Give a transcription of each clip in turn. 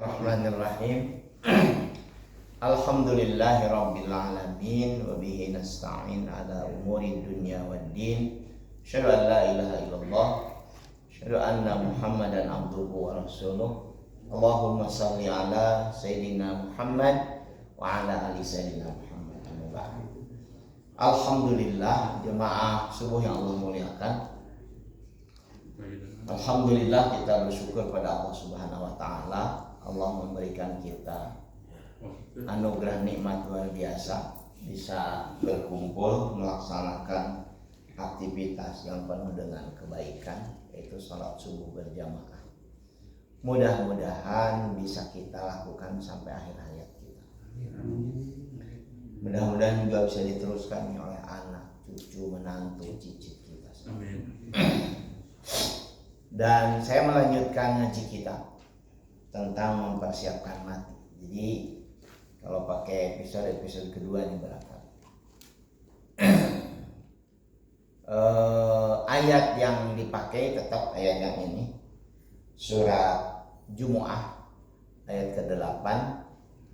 Bismillahirrahmanirrahim. Alhamdulillahirabbil alamin wa bihi nasta'in ala umuri dunya waddin. Asyhadu an la ilaha illallah, asyhadu anna Muhammadan abduhu wa rasuluh. Allahumma shalli ala sayyidina Muhammad wa ala ali sayyidina Muhammad. Alhamdulillah jemaah subuh yang Allah muliakan. Alhamdulillah kita bersyukur pada Allah Subhanahu wa taala. Allah memberikan kita anugerah nikmat luar biasa, bisa berkumpul melaksanakan aktivitas yang penuh dengan kebaikan, yaitu salat subuh berjamaah. Mudah-mudahan bisa kita lakukan sampai akhir hayat kita. Mudah-mudahan juga bisa diteruskan oleh anak, cucu, menantu, cicit kita. Amin. Dan saya melanjutkan ngaji kita tentang mempersiapkan mati. Jadi kalau pakai episode kedua ini berangkat. Ayat yang dipakai tetap ayat yang ini, surat Jumu'ah ayat ke-8,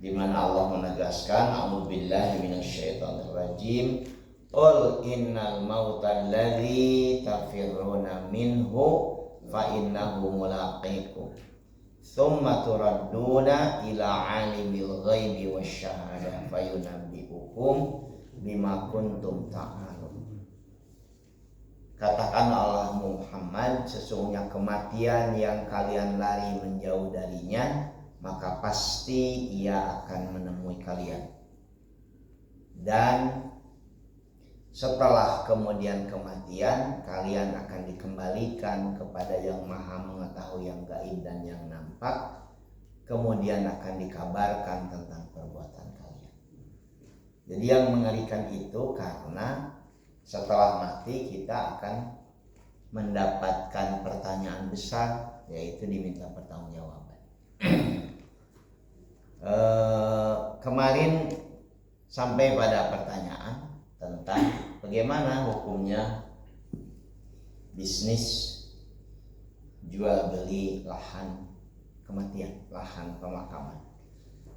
di mana Allah menegaskan a'udzubillahi minasyaitonirrajim, qul innal mauta alladzi tafirruna minhu fa innahu mulaqikum tsumma turadduna ila alimil ghaibi wasyahadah fayunabbi'ukum bima kuntum ta'malun. Katakan Allah Muhammad, sesungguhnya kematian yang kalian lari menjauh darinya, maka pasti ia akan menemui kalian. Dan setelah kemudian kematian, kalian akan dikembalikan kepada yang maha mengetahui yang gaib dan yang nampak. Kemudian akan dikabarkan tentang perbuatan kalian. Jadi yang mengerikan itu karena setelah mati kita akan mendapatkan pertanyaan besar, yaitu diminta pertanggungjawaban. Kemarin sampai pada pertanyaan tentang bagaimana hukumnya bisnis jual beli lahan kematian, lahan pemakaman.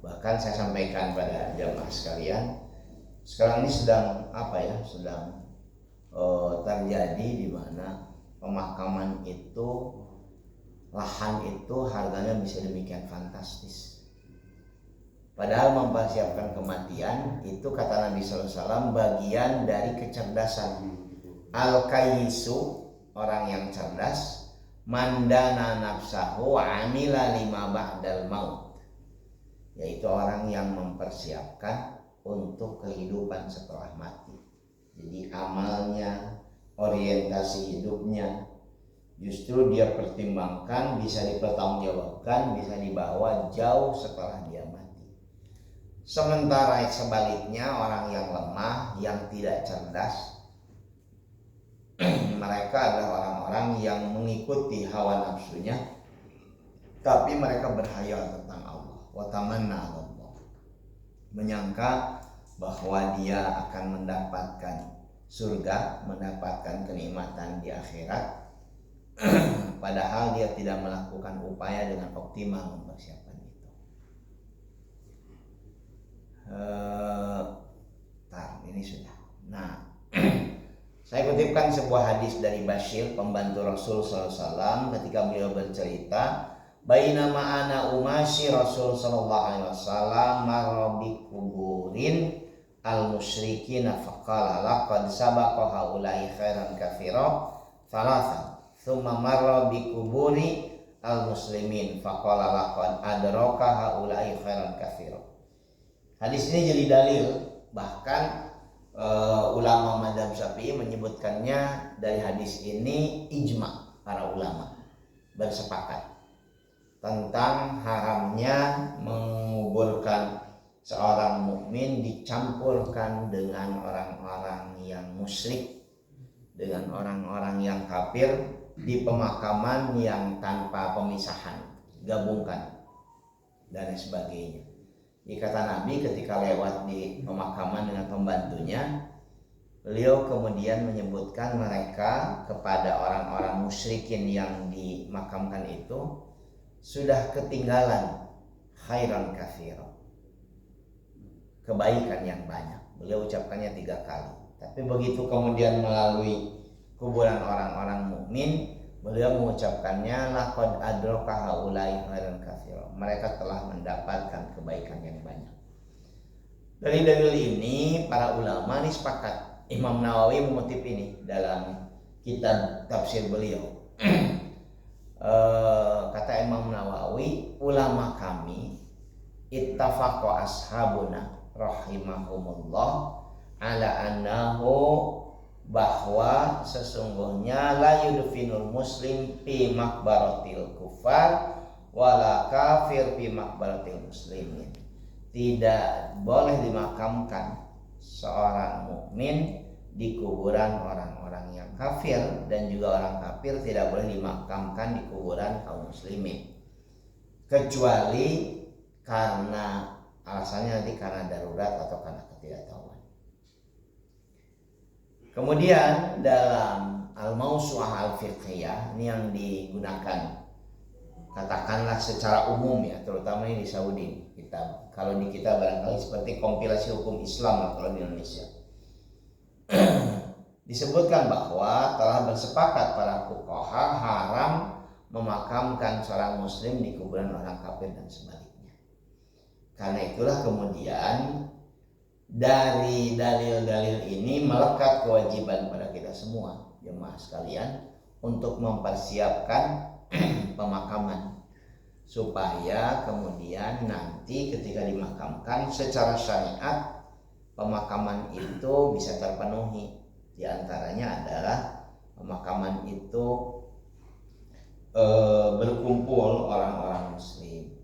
Bahkan saya sampaikan pada jamaah sekalian, sekarang ini sedang terjadi di mana pemakaman itu, lahan itu harganya bisa demikian fantastis. Padahal mempersiapkan kematian itu kata Nabi SAW bagian dari kecerdasan. Al-Kayyisu, orang yang cerdas, mandana nafsahu amila lima ba'dal maut, yaitu orang yang mempersiapkan untuk kehidupan setelah mati. Jadi amalnya, orientasi hidupnya justru dia pertimbangkan, bisa dipertanggungjawabkan, bisa dibawa jauh setelah dia mati. Sementara sebaliknya orang yang lemah, yang tidak cerdas, mereka adalah orang-orang yang mengikuti hawa nafsunya, tapi mereka berhayal tentang Allah, wa tamanna 'ala Allah, menyangka bahwa dia akan mendapatkan surga, mendapatkan kenikmatan di akhirat, padahal dia tidak melakukan upaya dengan optimal mempersiapkan. Ini sudah. Nah, saya kutipkan sebuah hadis dari Bashir, pembantu Rasul SAW, ketika beliau bercerita, bainama ana umashi Rasul sallallahu alaihi wasallam marabi kuburin al-musyrikin faqala laqad sabaqa haula'i khairan katsira thalathan thumma marra bi kuburi al-muslimin faqala laqad adraka haula'i khairan katsira. Hadis ini jadi dalil, bahkan ulama mazhab Syafi'i menyebutkannya dari hadis ini ijma, para ulama bersepakat tentang haramnya menguburkan seorang mukmin dicampurkan dengan orang-orang yang musyrik, dengan orang-orang yang kafir di pemakaman yang tanpa pemisahan, gabungkan dan sebagainya. Di kata Nabi ketika lewat di pemakaman dengan pembantunya, beliau kemudian menyebutkan mereka kepada orang-orang musyrikin yang dimakamkan itu sudah ketinggalan khairan katsira, kebaikan yang banyak. Beliau ucapkannya 3 kali. Tapi begitu kemudian melalui kuburan orang-orang mukmin, beliau mengucapkannya laqad adraka haula'i khairan katsira. Mereka telah mendapatkan kebaikan yang banyak. Dari dalil ini para ulama ini sepakat. Imam Nawawi mengutip ini dalam kitab tafsir beliau. Kata Imam Nawawi, ulama kami ittafaqa ashabuna rahimahumullah ala annahu, bahwa sesungguhnya la yudfinul muslim fi maqbaratil kufar wala kafir fi maqbaratil muslimin. Tidak boleh dimakamkan seorang mukmin di kuburan orang-orang yang kafir, dan juga orang kafir tidak boleh dimakamkan di kuburan kaum muslimin, kecuali karena alasannya nanti karena darurat atau karena ketidaktahuan. Kemudian dalam Al-Mawsu'ah Al-Fiqhiyah, ini yang digunakan katakanlah secara umum ya, terutama ini di Saudi kitab. Kalau di kita barangkali seperti kompilasi hukum Islam lah kalau di Indonesia. Disebutkan bahwa telah bersepakat para fuqaha haram memakamkan seorang muslim di kuburan orang kafir dan sebaliknya. Karena itulah kemudian dari dalil-dalil ini melekat kewajiban pada kita semua jemaah sekalian untuk mempersiapkan pemakaman, supaya kemudian nanti ketika dimakamkan secara syariat pemakaman itu bisa terpenuhi. Di antaranya adalah pemakaman itu berkumpul orang-orang muslim,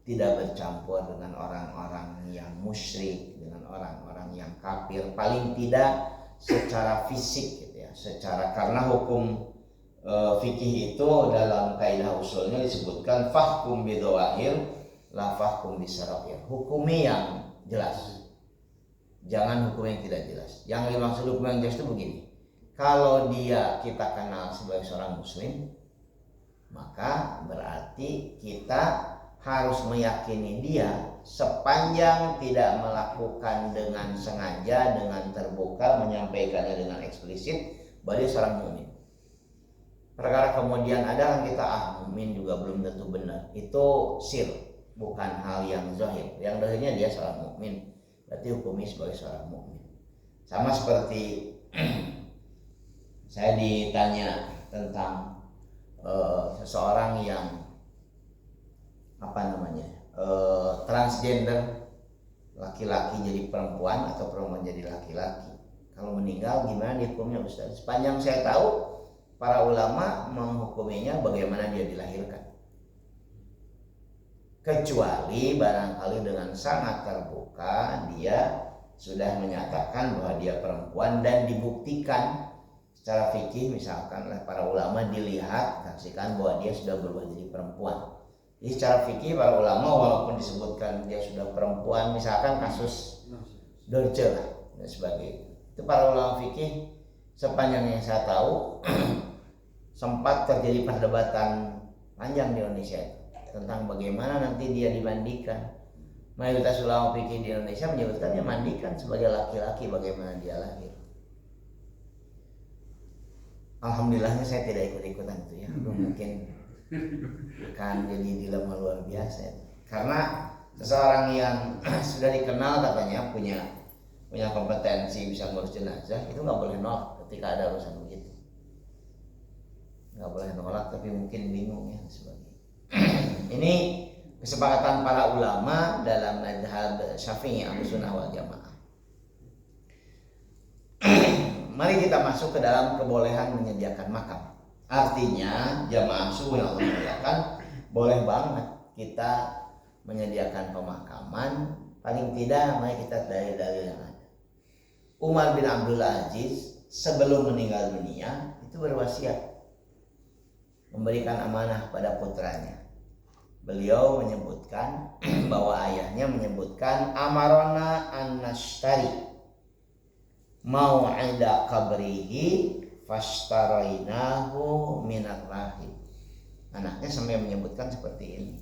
tidak bercampur dengan orang-orang yang musyrik, dengan orang-orang yang kafir, paling tidak secara fisik gitu ya, karena hukum fikih itu dalam kaidah usulnya disebutkan fahkum bidawahir la fahkum bisarair. Hukumi yang jelas, jangan hukum yang tidak jelas. Yang dimaksud hukum yang jelas itu begini: kalau dia kita kenal sebagai seorang muslim, maka berarti kita harus meyakini dia sepanjang tidak melakukan dengan sengaja, dengan terbuka, menyampaikannya dengan eksplisit bahwa dia seorang mukmin. Perkara kemudian ada yang kita mukmin juga belum tentu benar, itu sir, bukan hal yang zahir. Yang zahirnya dia seorang mukmin, berarti hukumnya sebagai seorang mukmin. Sama seperti saya ditanya tentang seseorang yang transgender, laki-laki jadi perempuan atau perempuan jadi laki-laki. Kalau meninggal gimana hukumnya Ustaz? Sepanjang saya tahu para ulama menghukuminya bagaimana dia dilahirkan, kecuali barangkali dengan sangat terbuka dia sudah menyatakan bahwa dia perempuan dan dibuktikan secara fikih, misalkan oleh para ulama dilihat saksikan bahwa dia sudah berubah jadi perempuan. Jadi secara fikih para ulama walaupun disebutkan dia sudah perempuan, misalkan kasus Dorce dan sebagainya, itu para ulama fikih sepanjang yang saya tahu sempat terjadi perdebatan panjang di Indonesia tentang bagaimana nanti dia dimandikan. Mayoritas ulama fikih di Indonesia menyebutkannya mandikan sebagai laki-laki bagaimana dia lahir. Alhamdulillahnya saya tidak ikut-ikutan itu ya. Mungkin kan jadi dilema luar biasa ya. Karena seseorang yang sudah dikenal katanya punya kompetensi bisa ngurus jenazah, itu nggak boleh nolak ketika ada urusan begitu. Nggak boleh nolak, tapi mungkin bingung ya sebagainya. Ini kesepakatan para ulama dalam mazhab Syafi'i Ahlussunnah wal Jamaah. Mari kita masuk ke dalam kebolehan menyediakan makam. Artinya jamaah subuh yang Allah muliakan, boleh banget kita menyediakan pemakaman. Paling tidak mari kita dari dalil yang ada. Umar bin Abdul Aziz sebelum meninggal dunia itu berwasiat memberikan amanah pada putranya. Beliau menyebutkan bahwa ayahnya menyebutkan amarona an-nashtari mau'ida qabrihi fashtarainahu minat rahim. Anaknya sampai menyebutkan seperti ini,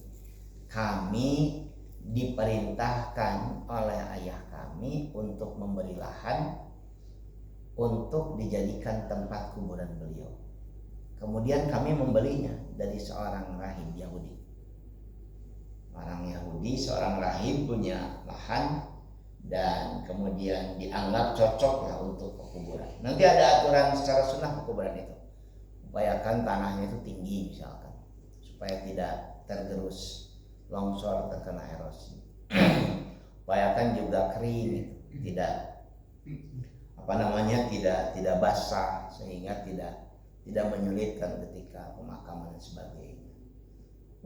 kami diperintahkan oleh ayah kami untuk memberi lahan untuk dijadikan tempat kuburan beliau. Kemudian kami membelinya dari seorang rahib Yahudi. Orang Yahudi, seorang rahib punya lahan dan kemudian dianggap cocok lah untuk kuburan. Nanti ada aturan secara sunnah kuburan itu. Upayakan tanahnya itu tinggi misalkan, supaya tidak tergerus longsor, terkena erosi. Upayakan juga kering, tidak tidak basah sehingga tidak menyulitkan ketika pemakaman dan sebagainya.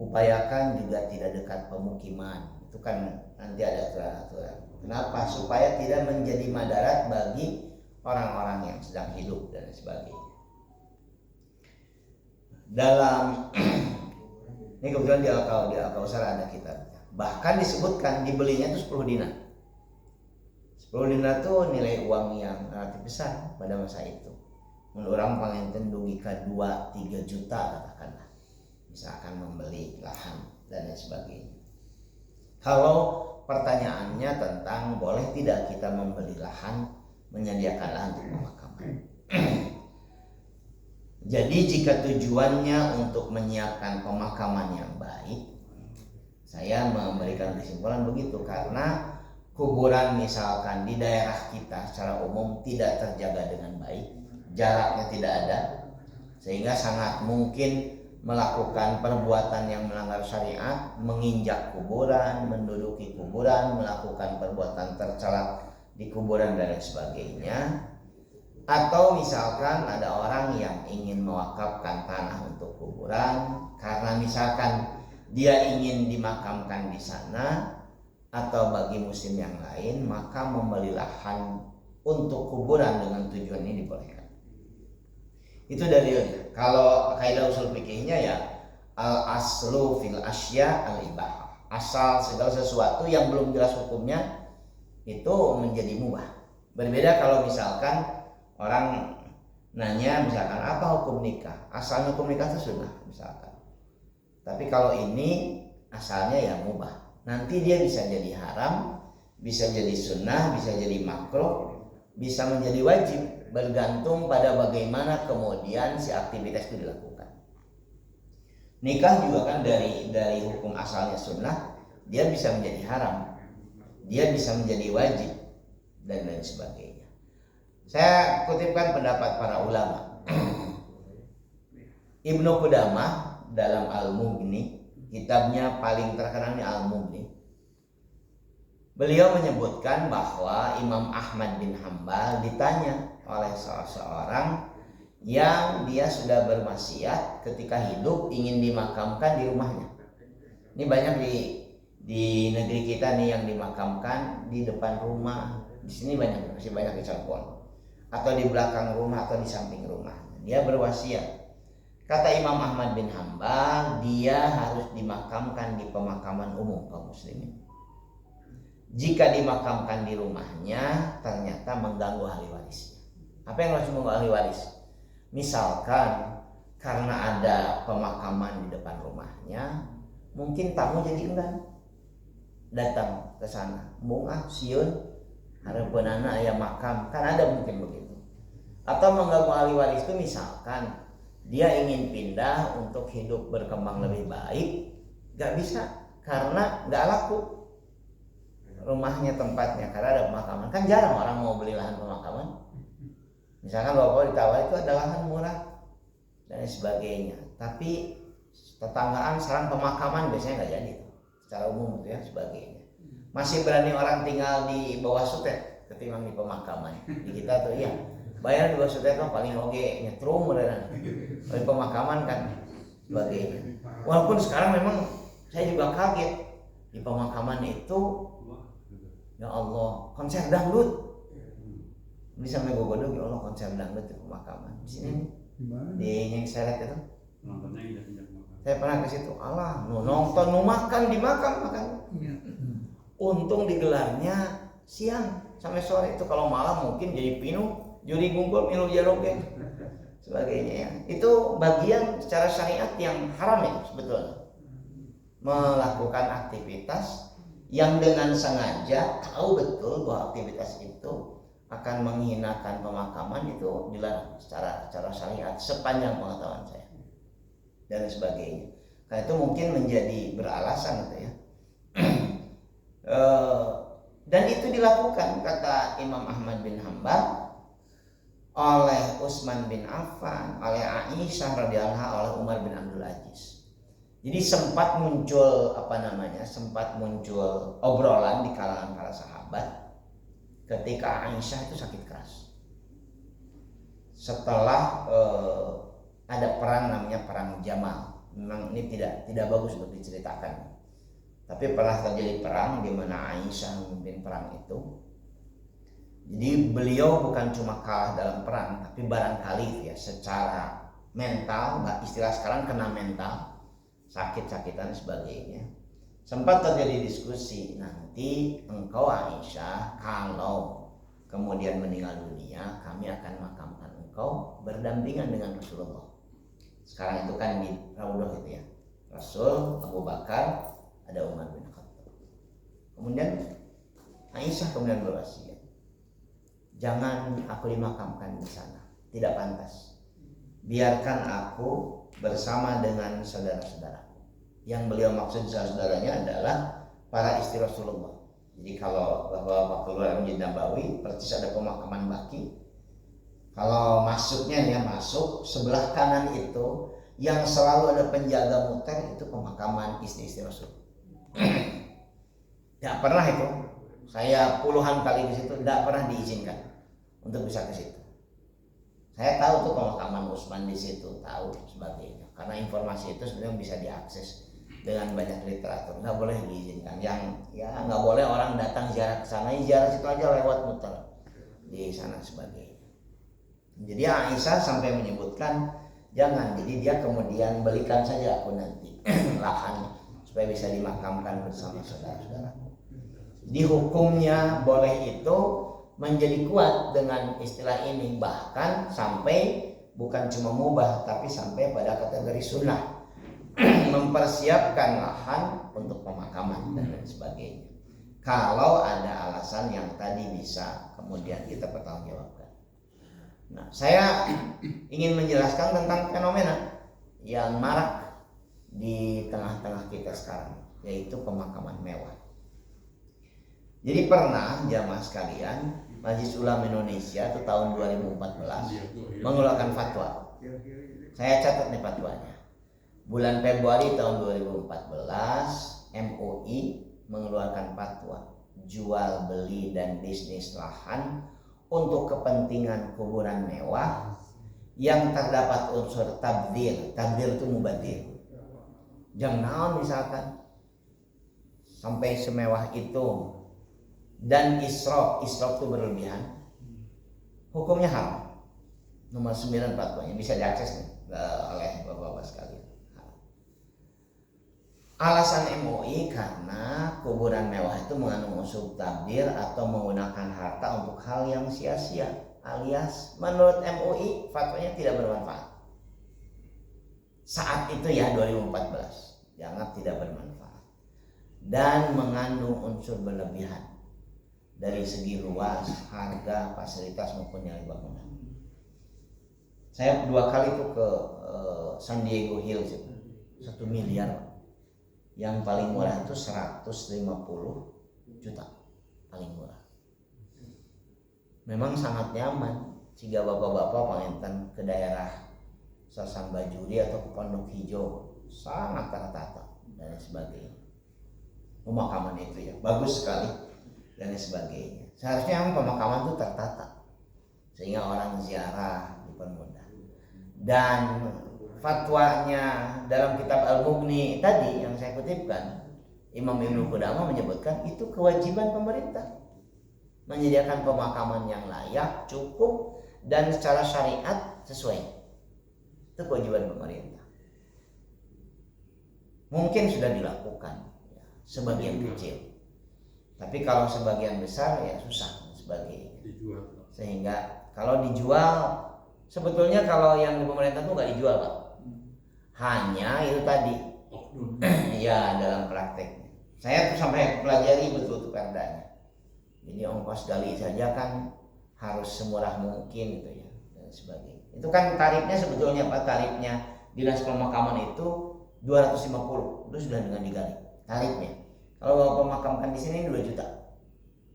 Upayakan juga tidak dekat pemukiman, itu kan nanti ada aturan-aturan. Kenapa? Supaya tidak menjadi madarat bagi orang-orang yang sedang hidup dan sebagainya. Dalam ini kebetulan di Al-Kausar ada kitabnya. Bahkan disebutkan dibelinya itu 10 dinar. 10 dinar itu nilai uang yang relatif besar pada masa itu. Menurut orang panginten dugi ka 2-3 juta katakanlah. Misalkan membeli lahan dan lain sebagainya. Kalau pertanyaannya tentang boleh tidak kita membeli lahan, menyediakan lahan untuk pemakaman. Jadi jika tujuannya untuk menyiapkan pemakaman yang baik, saya memberikan kesimpulan begitu, karena kuburan misalkan di daerah kita secara umum tidak terjaga dengan baik, jaraknya tidak ada, sehingga sangat mungkin melakukan perbuatan yang melanggar syariat, menginjak kuburan, menduduki kuburan, melakukan perbuatan tercela di kuburan dan lain sebagainya. Atau misalkan ada orang yang ingin mewakafkan tanah untuk kuburan karena misalkan dia ingin dimakamkan di sana, atau bagi muslim yang lain, maka membeli lahan untuk kuburan dengan tujuan ini dibolehkan. Itu dalilnya. Kalau kaidah usul fikihnya ya al aslu fil asya al ibahah. Asal segala sesuatu yang belum jelas hukumnya itu menjadi mubah. Berbeda kalau misalkan orang nanya misalkan apa hukum nikah? Asalnya hukum nikah itu sunnah misalkan. Tapi kalau ini asalnya ya mubah. Nanti dia bisa jadi haram, bisa jadi sunnah, bisa jadi makruh, bisa menjadi wajib, bergantung pada bagaimana kemudian si aktivitas itu dilakukan. Nikah juga kan dari hukum asalnya sunnah, dia bisa menjadi haram, dia bisa menjadi wajib dan lain sebagainya. Saya kutipkan pendapat para ulama. Ibnu Qudamah dalam Al-Mughni, kitabnya paling terkenal ini Al-Mughni. Beliau menyebutkan bahwa Imam Ahmad bin Hambal ditanya oleh seseorang yang dia sudah bermaksiat ketika hidup ingin dimakamkan di rumahnya. Ini banyak di negeri kita nih yang dimakamkan di depan rumah. Di sini masih banyak di Cirebon. Atau di belakang rumah atau di samping rumah. Dia berwasiat. Kata Imam Ahmad bin Hambal, dia harus dimakamkan di pemakaman umum kaum muslimin. Jika dimakamkan di rumahnya, ternyata mengganggu ahli warisnya. Apa yang harus mengganggu ahli waris? Misalkan karena ada pemakaman di depan rumahnya, mungkin tamu jadi enggan datang ke sana. Bunga sieun hareupeun anak aya makam, kan ada mungkin begitu. Atau mengganggu ahli waris itu misalkan dia ingin pindah untuk hidup berkembang lebih baik, gak bisa karena gak laku rumahnya, tempatnya, karena ada pemakaman. Kan jarang orang mau beli lahan pemakaman. Misalkan bapak ditawar itu ada lahan murah dan sebagainya, tapi tetanggaan sarang pemakaman biasanya gak jadi secara umum gitu ya sebagainya. Masih berani orang tinggal di bawah sutet ketimbang di pemakaman. Di kita tuh iya, bayar di bawah sutet kan paling oke nyetrum beneran. Di pemakaman kan sebagainya. Walaupun sekarang memang saya juga kaget di pemakaman itu, ya Allah, konser dangdut. Ini sampai gogodog, ya Allah, konser dangdut di pemakaman. Di sini di yang seret itu. Saya pernah ke situ. Allah, nonton, makan di makam makan. Untung digelarnya siang sampai sore, itu kalau malam mungkin jadi pinuh, juri ngumpul milu jaroge sebagainya ya. Itu bagian secara syariat yang haram ya sebetulnya. melakukan aktivitas yang dengan sengaja tahu betul bahwa aktivitas itu akan menghinakan pemakaman, itu dilarang secara syariat sepanjang pengetahuan saya dan sebagainya. Karena itu mungkin menjadi beralasan gitu ya. Dan itu dilakukan, kata Imam Ahmad bin Hanbal, oleh Utsman bin Affan, oleh Aisyah radhiyallahu anha, oleh Umar bin Abdul Aziz. Jadi sempat muncul obrolan di kalangan para sahabat ketika Aisyah itu sakit keras. Setelah ada perang namanya perang Jamal. Memang ini tidak bagus untuk diceritakan. Tapi pernah terjadi perang di mana Aisyah memimpin perang itu. Jadi beliau bukan cuma kalah dalam perang, tapi barangkali ya secara mental, istilah sekarang kena mental, sakit-sakitan sebagainya. Sempat terjadi diskusi, nanti engkau Aisyah kalau kemudian meninggal dunia, kami akan makamkan engkau berdampingan dengan Rasulullah. Sekarang itu kan di Raudhah itu ya, Rasul, Abu Bakar, ada Umar bin Khattab. Kemudian Aisyah kemudian berwasiat, jangan aku dimakamkan di sana, tidak pantas. Biarkan aku bersama dengan saudara-saudaraku. Yang beliau maksud saudara-saudaranya adalah para istri Rasulullah. Jadi kalau bapak keluar Masjid Nabawi, persis ada pemakaman baki. Kalau masuknya ya masuk sebelah kanan itu yang selalu ada penjaga muter, itu pemakaman istri-istri Rasul. Tidak pernah itu. Saya puluhan kali di situ tidak pernah diizinkan untuk bisa ke situ. Saya tahu tuh pemakaman Utsman di situ, tahu sebagainya. Karena informasi itu sebenarnya bisa diakses dengan banyak literatur. Nggak boleh diizinkan. Nggak boleh orang datang ziarah ke sana, ziarah situ aja lewat muter di sana sebagainya. Jadi Aisyah sampai menyebutkan jangan. Jadi dia kemudian belikan saja aku nanti lahan supaya bisa dimakamkan bersama saudara-saudara. Di hukumnya boleh itu menjadi kuat dengan istilah ini, bahkan sampai bukan cuma mubah tapi sampai pada kategori sunnah, mempersiapkan lahan untuk pemakaman dan lain sebagainya. Kalau ada alasan yang tadi bisa kemudian kita pertanggungjawabkan. Nah, saya ingin menjelaskan tentang fenomena yang marak di tengah-tengah kita sekarang, yaitu pemakaman mewah. Jadi pernah jamaah sekalian, Majelis Ulama Indonesia itu tahun 2014 mengeluarkan fatwa. Saya catat nih fatwanya. Bulan Februari tahun 2014, MUI mengeluarkan fatwa jual beli dan bisnis lahan untuk kepentingan kuburan mewah yang terdapat unsur tabdzir. Tabdzir itu mubadzir. Jangan misalkan sampai semewah itu. Dan israf itu berlebihan, hukumnya haram. Nomor 9 fatwanya bisa diakses nih oleh bapak-bapak sekalian. Alasan MUI karena kuburan mewah itu mengandung unsur tabdir atau menggunakan harta untuk hal yang sia-sia, alias menurut MUI fatwanya tidak bermanfaat. Saat itu ya 2014 dianggap tidak bermanfaat dan mengandung unsur berlebihan dari segi luas, harga, fasilitas maupun nilai bangunan. Saya 2 kali tuh ke San Diego Hills itu, 1 miliar. Yang paling murah itu 150 juta, paling murah. Memang sangat nyaman jika bapak-bapak pengen ke daerah Sasambajuri atau ke Pondok Hijau, sangat tertata dan sebagainya. Pemakaman itu ya bagus sekali dan sebagainya. Seharusnya pemakaman itu tertata sehingga orang ziarah dipermudah. Dan fatwanya dalam kitab Al-Mughni tadi yang saya kutipkan, Imam Ibnu Qudamah menyebutkan itu kewajiban pemerintah menyediakan pemakaman yang layak, cukup dan secara syariat sesuai. Itu kewajiban pemerintah. Mungkin sudah dilakukan ya, sebagian kecil, tapi kalau sebagian besar ya susah sebagainya. Sehingga kalau dijual, sebetulnya kalau yang di pemerintah tuh nggak dijual Pak. Hanya itu tadi ya dalam prakteknya. Saya tuh sampai pelajari betul tuh perdanya. Jadi ongkos gali saja kan harus semurah mungkin gitu ya dan sebagainya. Itu kan tarifnya sebetulnya Pak, tarifnya dinas pemakaman itu 250 itu sudah dengan digali tarifnya. Kalau Bapak memakamkan di sini 2 juta.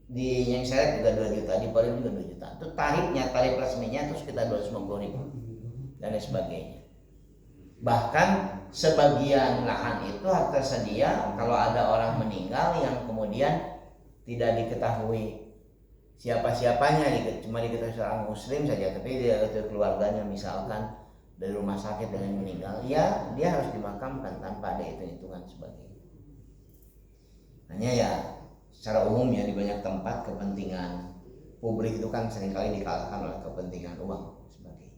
Di yang saya juga 2 juta, di Palu juga 2 juta. Itu tarifnya, tarif resminya itu sekitar 250.000 dan sebagainya. Bahkan sebagian lahan itu hak tersedia kalau ada orang meninggal yang kemudian tidak diketahui siapa-siapanya, cuma diketahui seorang muslim saja, tapi dia keluarganya misalkan dari rumah sakit dengan meninggal, ya dia harus dimakamkan tanpa ada hitung-hitungan sebagainya. Hanya ya secara umum ya di banyak tempat kepentingan publik itu kan seringkali dikalahkan oleh kepentingan uang sebagainya.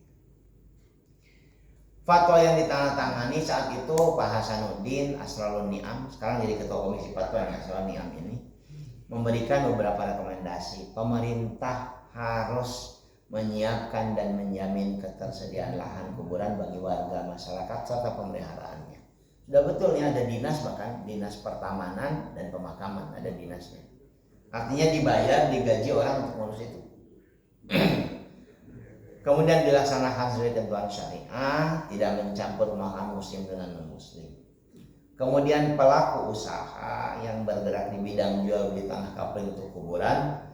Fatwa yang ditandatangani saat itu Pak Hasanuddin Asrarun Ni'am, sekarang jadi ketua komisi fatwa yang Asrarun Ni'am ini, memberikan beberapa rekomendasi. Pemerintah harus menyiapkan dan menjamin ketersediaan lahan kuburan bagi warga masyarakat serta pemeliharaannya. Sudah betulnya ada dinas, bahkan dinas pertamanan dan pemakaman ada dinasnya. Artinya dibayar, digaji orang untuk ngurus itu. Kemudian dilaksanakan sesuai ketentuan syariah, tidak mencampur pemakaman muslim dengan non-muslim. Kemudian pelaku usaha yang bergerak di bidang jual beli tanah kapling untuk kuburan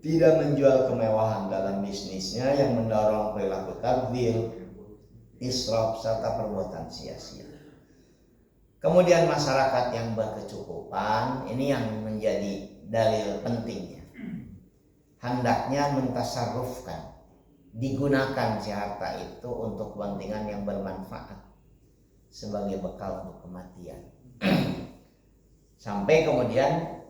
tidak menjual kemewahan dalam bisnisnya yang mendorong perilaku tabdzir, israf serta perbuatan sia-sia. Kemudian masyarakat yang berkecukupan, ini yang menjadi dalil pentingnya. Hendaknya mentasarrufkan, digunakan si harta itu untuk kepentingan yang bermanfaat sebagai bekal untuk kematian. Sampai kemudian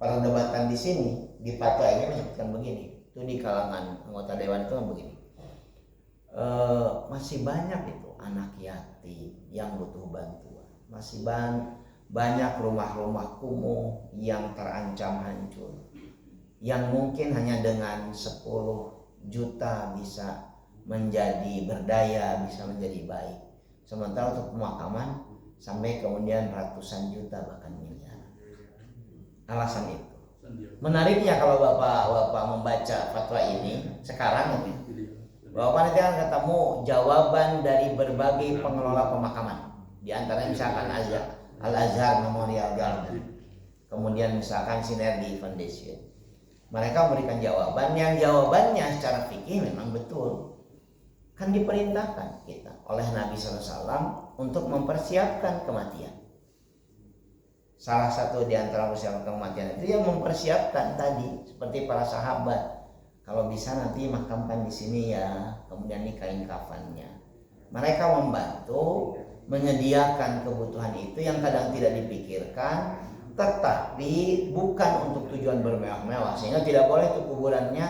perdebatan di sini di fatwa ini menyebutkan begini, itu di kalangan anggota dewan itu kan begini, masih banyak itu anak yatim yang butuh bantuan, masih banyak rumah-rumah kumuh yang terancam hancur, yang mungkin hanya dengan 10 juta bisa menjadi berdaya, bisa menjadi baik. Sementara untuk pemakaman sampai kemudian ratusan juta bahkan miliar. Alasan itu. Menariknya kalau Bapak membaca fatwa ini sekarang Bapak nanti akan ketemu jawaban dari berbagai pengelola pemakaman. Di antaranya misalkan Al-Azhar Memorial Garden. Kemudian misalkan Sinergi Foundation. Mereka memberikan jawaban yang jawabannya secara fikih memang betul. Kan diperintahkan kita oleh Nabi SAW untuk mempersiapkan kematian. Salah satu di antara persiapan kematian itu yang mempersiapkan tadi seperti para sahabat. Kalau bisa nanti makamkan di sini ya, kemudian nikahin kafannya. Mereka membantu menyediakan kebutuhan itu yang kadang tidak dipikirkan, tetapi bukan untuk tujuan bermewah-mewah, sehingga tidak boleh itu kuburannya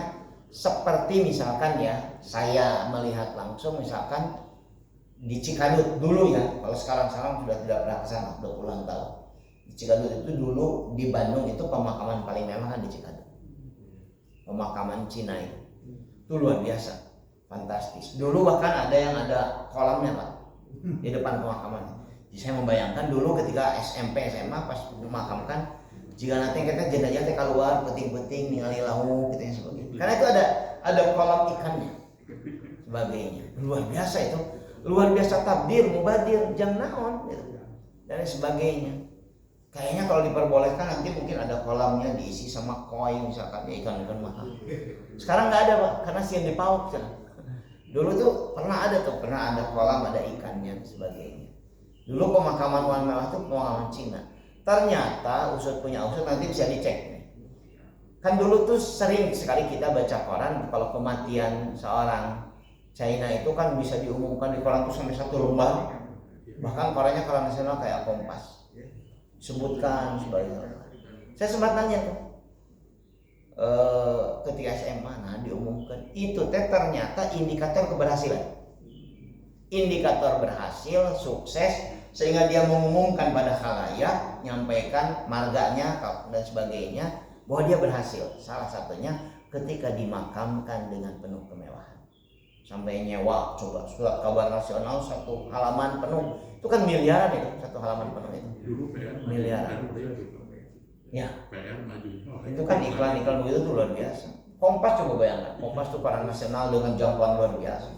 seperti misalkan ya, saya melihat langsung misalkan di Cikadut dulu ya, kalau sekarang sudah tidak pernah ke sana, udah puluhan tahun. Di Cikadut itu dulu di Bandung itu pemakaman paling mewah kan di Cikadut. Pemakaman Cina itu luar biasa, fantastis. Dulu bahkan ada yang ada kolamnya Pak di depan pemakaman. Jadi saya membayangkan dulu ketika SMP SMA pas memakamkan, jika nanti kita jenazah keluar peting-peting ningali lauk gitu yang sebagainya. Karena itu ada kolam ikannya sebagainya. Luar biasa itu. Luar biasa tabdir, mubadir, jam naon gitu. Dan sebagainya. Kayaknya kalau diperbolehkan nanti mungkin ada kolamnya diisi sama koi misalkan ya, ikan-ikan mahal. Sekarang nggak ada Pak, karena siang dipauk. Dulu tuh pernah ada kolam, ada ikannya dan sebagainya. Dulu pemakaman wan mewah itu pemakaman Cina. Ternyata usut nanti bisa dicek. Kan dulu tuh sering sekali kita baca koran kalau kematian seorang China itu kan bisa diumumkan di koran tuh sampai 1 lembar. Bahkan korannya koran nasional kayak Kompas. Sebutkan sebagainya. Saya sempat nanya tuh ketika SMA diumumkan itu ternyata indikator keberhasilan. Indikator berhasil, sukses, sehingga dia mengumumkan pada khalayak, nyampaikan marganya dan sebagainya bahwa dia berhasil. Salah satunya ketika dimakamkan dengan penuh kemewahan. sampai nyewa, coba surat kabar nasional 1 halaman penuh, itu kan miliaran itu, 1 halaman penuh itu. Miliaran. Ya. Itu kan iklan-iklan begitu tuh luar biasa. Kompas coba bayangkan, Kompas tuh koran nasional dengan jangkauan luar biasa.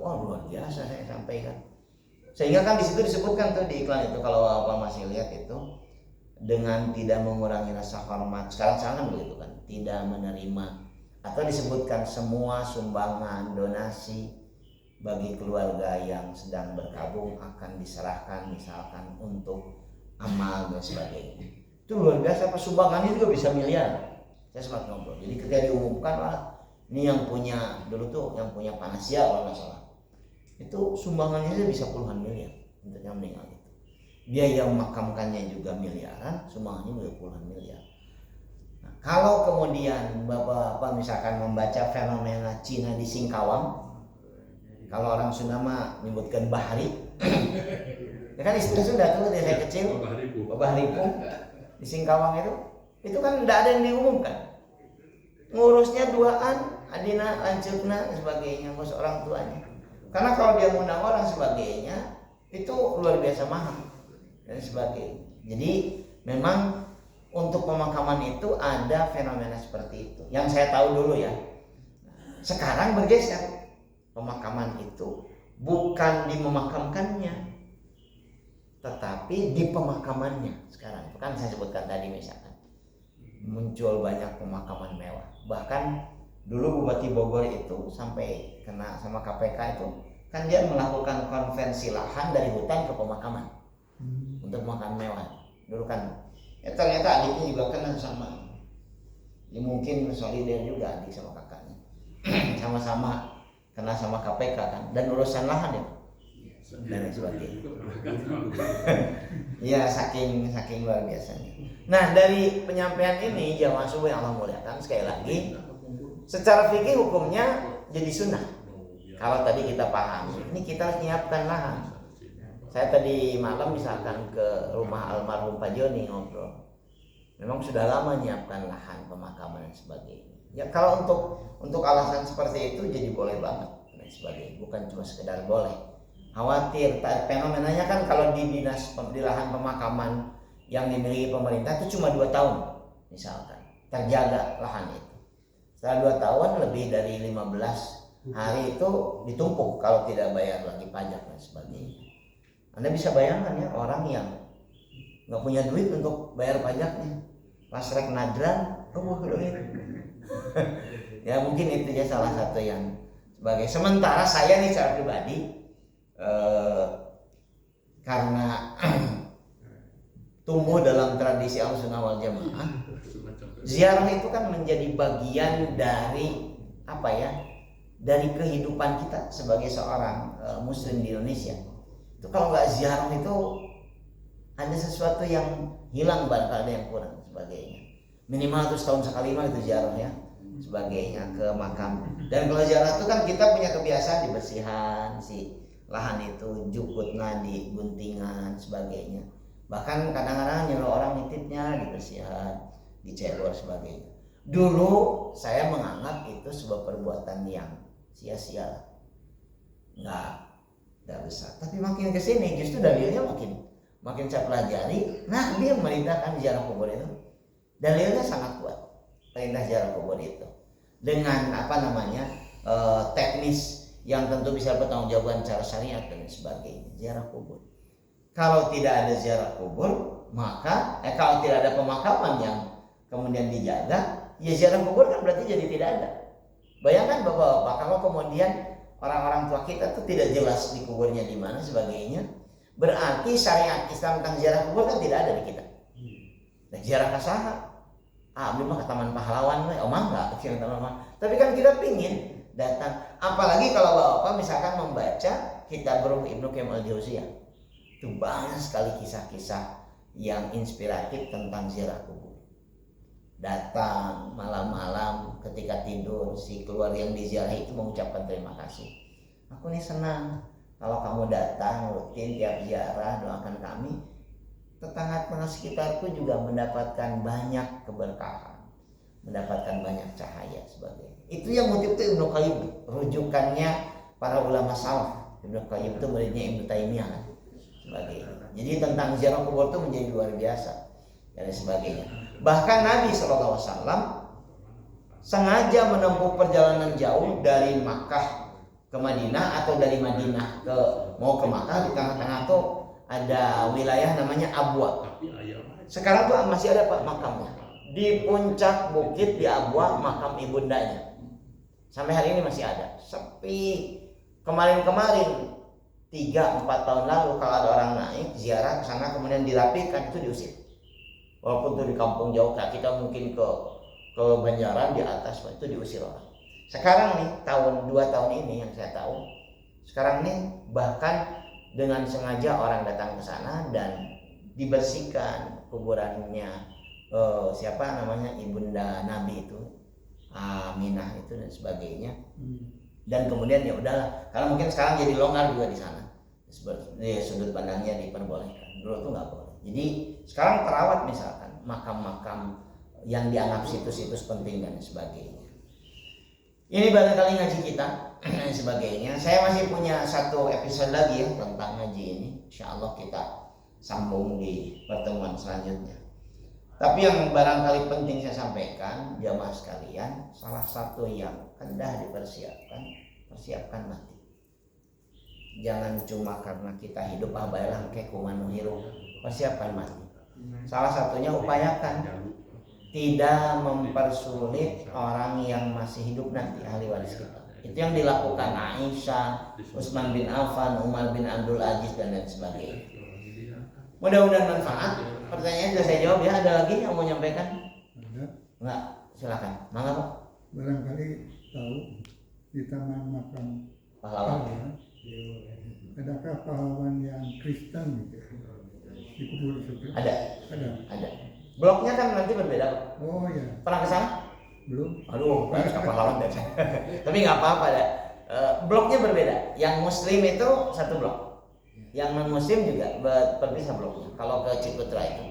Wah luar biasa saya sampaikan. Sehingga kan di situ disebutkan tuh di iklan itu, kalau Bapak masih lihat itu, dengan tidak mengurangi rasa hormat, sekarang kan begitu kan, tidak menerima, atau disebutkan semua sumbangan donasi bagi keluarga yang sedang berkabung akan diserahkan misalkan untuk amal dan sebagainya. Itu luar biasa, apa sumbangannya juga bisa miliar. Saya sempat ngobrol. Jadi ketika diumumkan lah, ini yang punya dulu tuh yang punya Panasia kalau nggak salah, itu sumbangannya bisa puluhan miliar untuk yang meninggal itu. Biaya memakamkannya juga miliaran, sumbangannya juga puluhan miliar. Nah, kalau kemudian Bapak misalkan membaca fenomena Cina di Singkawang, kalau orang Sunda mah menyebutkan bahari, ya kan istilah Sunda tuh dari saya kecil, Baharipu di Singkawang itu kan tidak ada yang diumumkan. Ngurusnya duaan, adina, lanjutna, dan sebagainya, ngurus orang tuanya. Karena kalau dia ngundang orang sebagainya, itu luar biasa mahal dan sebagainya. Jadi memang untuk pemakaman itu ada fenomena seperti itu. Yang saya tahu dulu ya. Sekarang bergeser, pemakaman itu bukan di memakamkannya, tetapi di pemakamannya. Sekarang itu kan saya sebutkan tadi misalkan muncul banyak pemakaman mewah. Bahkan dulu Bupati Bogor itu sampai kena sama KPK itu, kan dia melakukan konversi lahan dari hutan ke pemakaman untuk makan mewah. Dulu kan ya ternyata adiknya juga kena sama, ya mungkin solider juga adik sama kakaknya sama-sama kena sama KPK kan, dan urusan lahan ya dan sebagainya. Ya saking luar biasanya. Nah dari penyampaian ini jamaah subuh yang Allah muliakan, sekali lagi secara fikih hukumnya jadi sunnah. Kalau tadi kita paham, ini kita harus nyiapkan lahan. Saya tadi malam misalkan ke rumah almarhum Pak Joni ngobrol, memang sudah lama nyiapkan lahan pemakaman dan sebagainya. Ya kalau untuk alasan seperti itu jadi boleh banget dan sebagainya, bukan cuma sekedar boleh. Khawatir fenomenanya kan kalau di lahan pemakaman yang dimiliki pemerintah itu cuma 2 tahun misalkan terjaga lahan itu. Setelah 2 tahun lebih dari 15 hari itu ditumpuk kalau tidak bayar lagi pajak dan sebagainya. Anda bisa bayangkan ya, orang yang nggak punya duit untuk bayar pajaknya, pas rek nadran, ya mungkin itu ya salah satu yang sebagai. Sementara saya nih secara pribadi karena tumbuh dalam tradisi Ahlussunnah wal Jamaah, ziarah itu kan menjadi bagian dari apa ya, dari kehidupan kita sebagai seorang muslim di Indonesia. Itu kalau nggak ziarah itu ada sesuatu yang hilang, barangkali ada yang kurang sebagainya. Minimal tuh setahun sekali mah itu ziarah ya sebagainya ke makam. Dan kalau ziarah itu kan kita punya kebiasaan dibersihan si lahan itu, jukutna diguntingan sebagainya. Bahkan kadang-kadang nyuruh orang nitipnya dibersihan, dicebor sebagainya. Dulu saya menganggap itu sebuah perbuatan yang sia-sia, nggak besar. Tapi makin kesini justru dalilnya makin saya pelajari. Nah dia memerintahkan ziarah kubur itu, dalilnya sangat kuat. Perintah ziarah kubur itu dengan teknis yang tentu bisa bertanggungjawab secara syariat dan sebagainya. Ziarah kubur. Kalau tidak ada ziarah kubur, maka kalau tidak ada pemakaman yang kemudian dijaga, ya ziarah kubur kan berarti jadi tidak ada. Bayangkan Bapak-bapak, kalau kemudian orang-orang tua kita tuh tidak jelas di kuburnya di mana sebagainya, berarti syariat Islam tentang ziarah kubur kan tidak ada di kita. Nah, ziarah kasaha, ini mah ke Taman Pahlawan, enggak, tapi kan kita pingin datang. Apalagi kalau Bapak misalkan membaca kitab Ruh Ibnu Qayyim al-Jauziyah, itu banyak sekali kisah-kisah yang inspiratif tentang ziarah kubur. Datang malam-malam ketika tidur, si keluarga yang diziarahi itu mengucapkan terima kasih. Aku nih senang kalau kamu datang rutin tiap ziarah, doakan kami. Tetangga-tetangga sekitarku juga mendapatkan banyak keberkahan. mendapatkan banyak cahaya sebagainya. Itu yang motif itu Ibnu Qayyim, rujukannya para ulama salaf. Ibnu Qayyim itu muridnya Ibnu Taimiyah kan, sebagainya. Jadi tentang ziarah kubur itu menjadi luar biasa dan sebagainya. Bahkan Nabi SAW sengaja menempuh perjalanan jauh dari Makkah ke Madinah atau dari Madinah mau ke Makkah. Di tengah-tengah tuh ada wilayah namanya Abwa. Sekarang tuh masih ada Pak makamnya. Di puncak bukit di Abwa makam ibundanya. Sampai hari ini masih ada. Sepi. Kemarin-kemarin 3-4 tahun lalu kalau ada orang naik ziarah ke sana kemudian dirapikan, itu diusir. Walaupun itu di kampung jauh, kita mungkin ke Banjaran di atas, itu diusir orang. Sekarang nih 2 tahun ini yang saya tahu, sekarang nih bahkan dengan sengaja orang datang ke sana dan dibersihkan kuburannya siapa namanya ibunda Nabi itu, Aminah itu dan sebagainya. Dan kemudian ya udahlah, karena mungkin sekarang jadi longgar juga di sana. Sudut pandangnya diperbolehkan. Dulu tuh nggak boleh. Jadi sekarang terawat misalkan makam-makam yang dianggap situs-situs penting dan sebagainya. Ini barangkali ngaji kita dan sebagainya. Saya masih punya satu episode lagi ya tentang ngaji ini. Insya Allah kita sambung di pertemuan selanjutnya. Tapi yang barangkali penting saya sampaikan, jamaah sekalian, salah satu yang hendak persiapkan mati. Jangan cuma karena kita hidup baiklah kayak kumanu hirup, persiapkan mati. Salah satunya upayakan tidak mempersulit orang yang masih hidup nanti, ahli waris kita. Itu yang dilakukan Aisyah, Utsman bin Affan, Umar bin Abdul Aziz dan lain sebagainya. Mudah-mudahan manfaat. Pertanyaannya sudah saya jawab ya. Ada lagi yang mau nyampaikan? Ada. Enggak, silakan. Mangga Pak. Barangkali tahu di taman makam Pahlawan. Adakah pahlawan yang Kristen gitu di kubur itu? Ada. Ada. Bloknya kan nanti berbeda Pak. Oh ya. Pernah ke sana? Belum. Aduh, banyak pahlawan deh. Tapi nggak apa-apa ya. Bloknya berbeda. Yang Muslim itu satu blok. Yang non Muslim juga berpisah bloknya. Kalau ke Cikutra itu.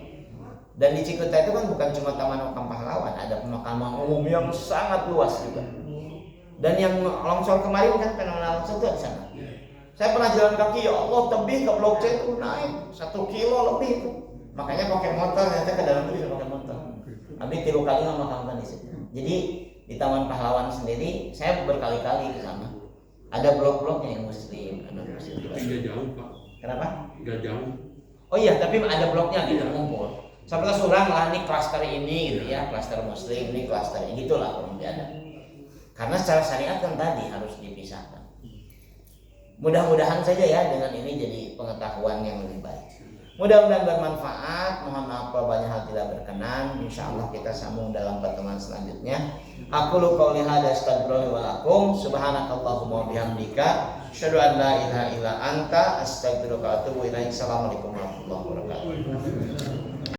Dan di Cikutra itu kan bukan cuma taman makam pahlawan, ada pemakaman umum yang sangat luas juga. Dan yang longsor kemarin kan fenomena longsor itu di sana. Saya pernah jalan kaki, ya Allah, tebih ke blok C itu naik 1 kilo lebih itu. Makanya pakai motor, ternyata ke dalam itu bisa pakai motor. Habis 3 kali memakamkan di situ. Jadi di Taman Pahlawan sendiri saya berkali-kali ke sana. Ada blok-bloknya yang Muslim, ada Muslim. Nggak jauh Pak. Kenapa? Nggak jauh. Oh iya, tapi ada bloknya gitu, ngumpul. Seperti surang lah, ini klaster ini gitu ya, klaster Muslim, ini klaster ini, gitulah kurang lebih ada. Karena secara syariat kan tadi harus dipisahkan. Mudah-mudahan saja ya dengan ini jadi pengetahuan yang lebih baik. Mudah-mudahan bermanfaat. Mohon maaf kalau banyak hal tidak berkenan. Insya Allah kita sambung dalam pertemuan selanjutnya. Aku qouli hadza astaghfirullahi wa lakum. Subhanakallahumma wa bihamdika asyhadu an la ilaha illa anta astaghfiruka wa atubu ilaik. Assalamualaikum warahmatullahi wabarakatuh.